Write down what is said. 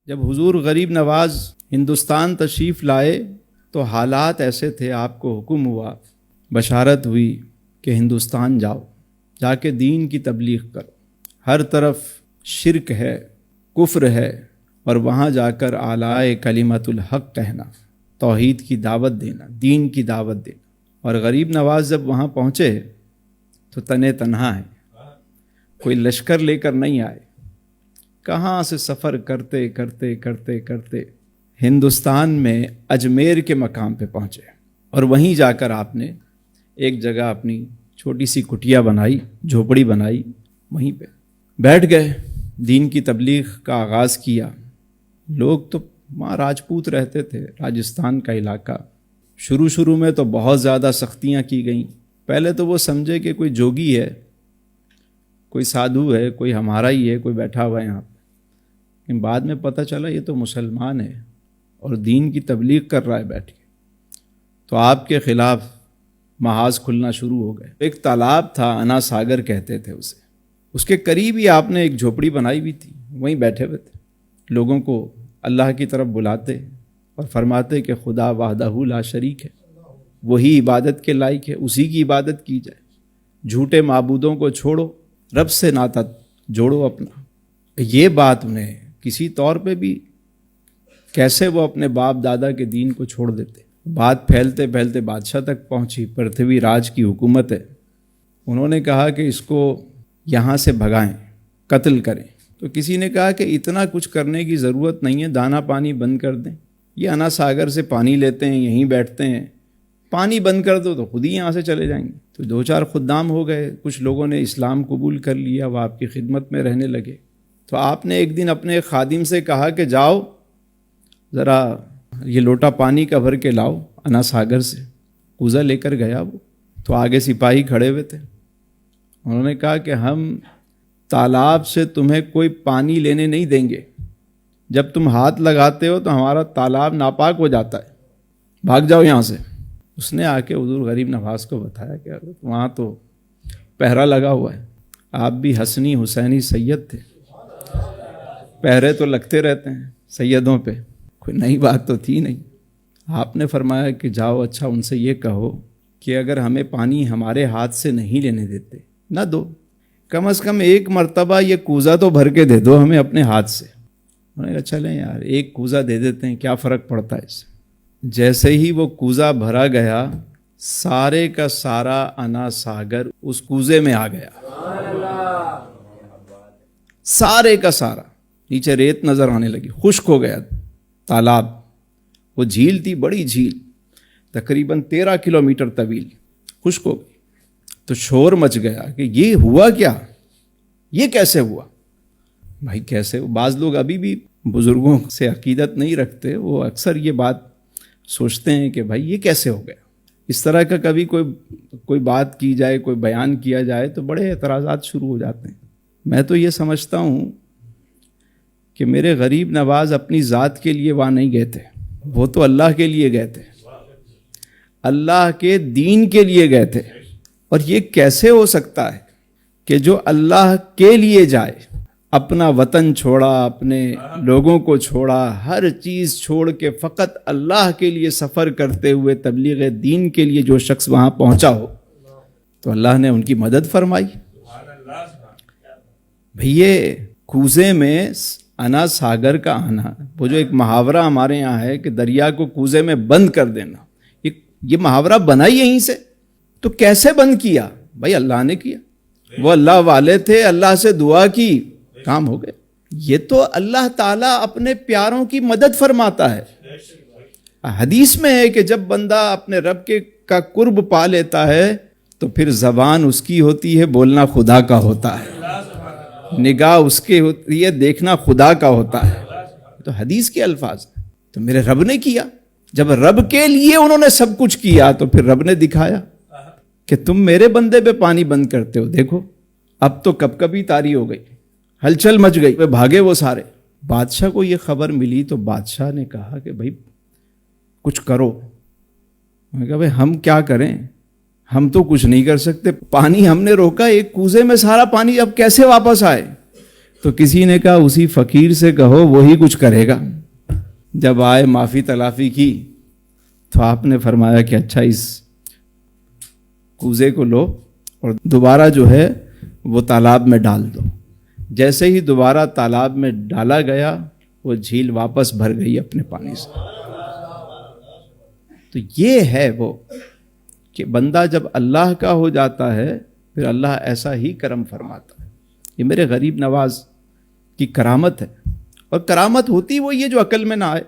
جب حضور غریب نواز ہندوستان تشریف لائے تو حالات ایسے تھے، آپ کو حکم ہوا، بشارت ہوئی کہ ہندوستان جاؤ، جا کے دین کی تبلیغ کرو، ہر طرف شرک ہے، کفر ہے، اور وہاں جا کر اعلی کلمت الحق کہنا، توحید کی دعوت دینا، دین کی دعوت دینا۔ اور غریب نواز جب وہاں پہنچے تو تنے تنہا ہے، کوئی لشکر لے کر نہیں آئے، کہاں سے سفر کرتے کرتے کرتے کرتے ہندوستان میں اجمیر کے مقام پہ پہنچے، اور وہیں جا کر آپ نے ایک جگہ اپنی چھوٹی سی کٹیا بنائی، جھوپڑی بنائی، وہیں پہ بیٹھ گئے، دین کی تبلیغ کا آغاز کیا۔ لوگ تو وہاں راجپوت رہتے تھے، راجستھان کا علاقہ۔ شروع میں تو بہت زیادہ سختیاں کی گئیں۔ پہلے تو وہ سمجھے کہ کوئی جوگی ہے، کوئی سادھو ہے، کوئی ہمارا ہی ہے، کوئی بیٹھا ہوا ہے یہاں پہ۔ لیکن بعد میں پتہ چلا یہ تو مسلمان ہے اور دین کی تبلیغ کر رہا ہے بیٹھ کے۔ تو آپ کے خلاف محاذ کھلنا شروع ہو گئے۔ ایک تالاب تھا، انا ساگر کہتے تھے اسے، اس کے قریب ہی آپ نے ایک جھوپڑی بنائی ہوئی تھی، وہیں بیٹھے ہوئے تھے، لوگوں کو اللہ کی طرف بلاتے اور فرماتے کہ خدا وحدہ لا شریک ہے، وہی عبادت کے لائق ہے، اسی کی عبادت کی جائے، جھوٹے معبودوں کو چھوڑو، رب سے ناطہ جوڑو اپنا۔ یہ بات انہیں کسی طور پہ بھی، کیسے وہ اپنے باپ دادا کے دین کو چھوڑ دیتے۔ بات پھیلتے پھیلتے بادشاہ تک پہنچی، پرتھوی راج کی حکومت ہے۔ انہوں نے کہا کہ اس کو یہاں سے بھگائیں، قتل کریں۔ تو کسی نے کہا کہ اتنا کچھ کرنے کی ضرورت نہیں ہے، دانا پانی بند کر دیں، یہ انا ساگر سے پانی لیتے ہیں، یہیں بیٹھتے ہیں، پانی بند کر دو تو خود ہی یہاں سے چلے جائیں گے۔ تو 2-4 خدام ہو گئے، کچھ لوگوں نے اسلام قبول کر لیا، وہ آپ کی خدمت میں رہنے لگے۔ تو آپ نے ایک دن اپنے خادم سے کہا کہ جاؤ ذرا یہ لوٹا پانی کا بھر کے لاؤ انا ساگر سے۔ کوزہ لے کر گیا وہ، تو آگے سپاہی کھڑے ہوئے تھے۔ انہوں نے کہا کہ ہم تالاب سے تمہیں کوئی پانی لینے نہیں دیں گے، جب تم ہاتھ لگاتے ہو تو ہمارا تالاب ناپاک ہو جاتا ہے، بھاگ جاؤ یہاں سے۔ اس نے آ کے حضور غریب نواز کو بتایا کہ وہاں تو پہرا لگا ہوا ہے، آپ بھی حسنی حسینی سید تھے، پہرے تو لگتے رہتے ہیں سیدوں پہ، کوئی نئی بات تو تھی نہیں۔ آپ نے فرمایا کہ جاؤ، اچھا ان سے یہ کہو کہ اگر ہمیں پانی ہمارے ہاتھ سے نہیں لینے دیتے، نہ دو، کم از کم ایک مرتبہ یہ کوزہ تو بھر کے دے دو ہمیں اپنے ہاتھ سے۔ انہوں نے کہا چلیں یار، ایک کوزہ دے دیتے ہیں، کیا فرق پڑتا ہے اس سے۔ جیسے ہی وہ کوزہ بھرا گیا، سارے کا سارا انا ساگر اس کوزے میں آ گیا، سارے کا سارا۔ نیچے ریت نظر آنے لگی، خشک ہو گیا تالاب۔ وہ جھیل تھی، بڑی جھیل، تقریباً 13 کلومیٹر طویل، خشک ہو گئی۔ تو شور مچ گیا کہ یہ ہوا کیا، یہ کیسے ہوا؟ بھائی کیسے؟ بعض لوگ ابھی بھی بزرگوں سے عقیدت نہیں رکھتے، وہ اکثر یہ بات سوچتے ہیں کہ بھائی یہ کیسے ہو گیا۔ اس طرح کا کبھی کوئی بات کی جائے، کوئی بیان کیا جائے تو بڑے اعتراضات شروع ہو جاتے ہیں۔ میں تو یہ سمجھتا ہوں کہ میرے غریب نواز اپنی ذات کے لیے وہاں نہیں گئے تھے، وہ تو اللہ کے لیے گئے تھے، اللہ کے دین کے لیے گئے تھے۔ اور یہ کیسے ہو سکتا ہے کہ جو اللہ کے لیے جائے، اپنا وطن چھوڑا، اپنے لوگوں کو چھوڑا، ہر چیز چھوڑ کے فقط اللہ کے لیے سفر کرتے ہوئے تبلیغ دین کے لیے جو شخص وہاں پہنچا ہو تو اللہ نے ان کی مدد فرمائی۔ بھئی یہ کوزے میں انا ساگر کا آنا، وہ جو ایک محاورہ ہمارے یہاں ہے کہ دریا کو کوزے میں بند کر دینا، یہ محاورہ بنا ہی یہیں سے۔ تو کیسے بند کیا؟ بھائی اللہ نے کیا، وہ اللہ والے تھے، اللہ سے دعا کی، کام ہو گئے۔ یہ تو اللہ تعالیٰ اپنے پیاروں کی مدد فرماتا ہے۔ حدیث میں ہے کہ جب بندہ اپنے رب کا قرب پا لیتا ہے تو پھر زبان اس کی ہوتی ہے، بولنا خدا کا ہوتا ہے، نگاہ اس کی ہوتی ہے، دیکھنا خدا کا ہوتا ہے۔ تو حدیث کے الفاظ تو میرے رب نے کیا۔ جب رب کے لیے انہوں نے سب کچھ کیا تو پھر رب نے دکھایا کہ تم میرے بندے پہ پانی بند کرتے ہو، دیکھو اب تو کب کبھی تاری ہو گئی، ہلچل مچ گئی، بھاگے وہ سارے۔ بادشاہ کو یہ خبر ملی تو بادشاہ نے کہا کہ بھائی کچھ کرو۔ میں نے کہا بھائی ہم کیا کریں، ہم تو کچھ نہیں کر سکتے، پانی ہم نے روکا، ایک کوزے میں سارا پانی، اب کیسے واپس آئے؟ تو کسی نے کہا اسی فقیر سے کہو وہی کچھ کرے گا. جب آئے معافی تلافی کی تو آپ نے فرمایا کہ اچھا اس کوزے کو لو اور دوبارہ جو ہے وہ تالاب میں ڈال دو. جیسے ہی دوبارہ تالاب میں ڈالا گیا وہ جھیل واپس بھر گئی اپنے پانی سے. تو یہ ہے وہ کہ بندہ جب اللہ کا ہو جاتا ہے پھر اللہ ایسا ہی کرم فرماتا ہے. یہ میرے غریب نواز کی کرامت ہے. اور کرامت ہوتی وہ یہ جو عقل میں نہ آئے.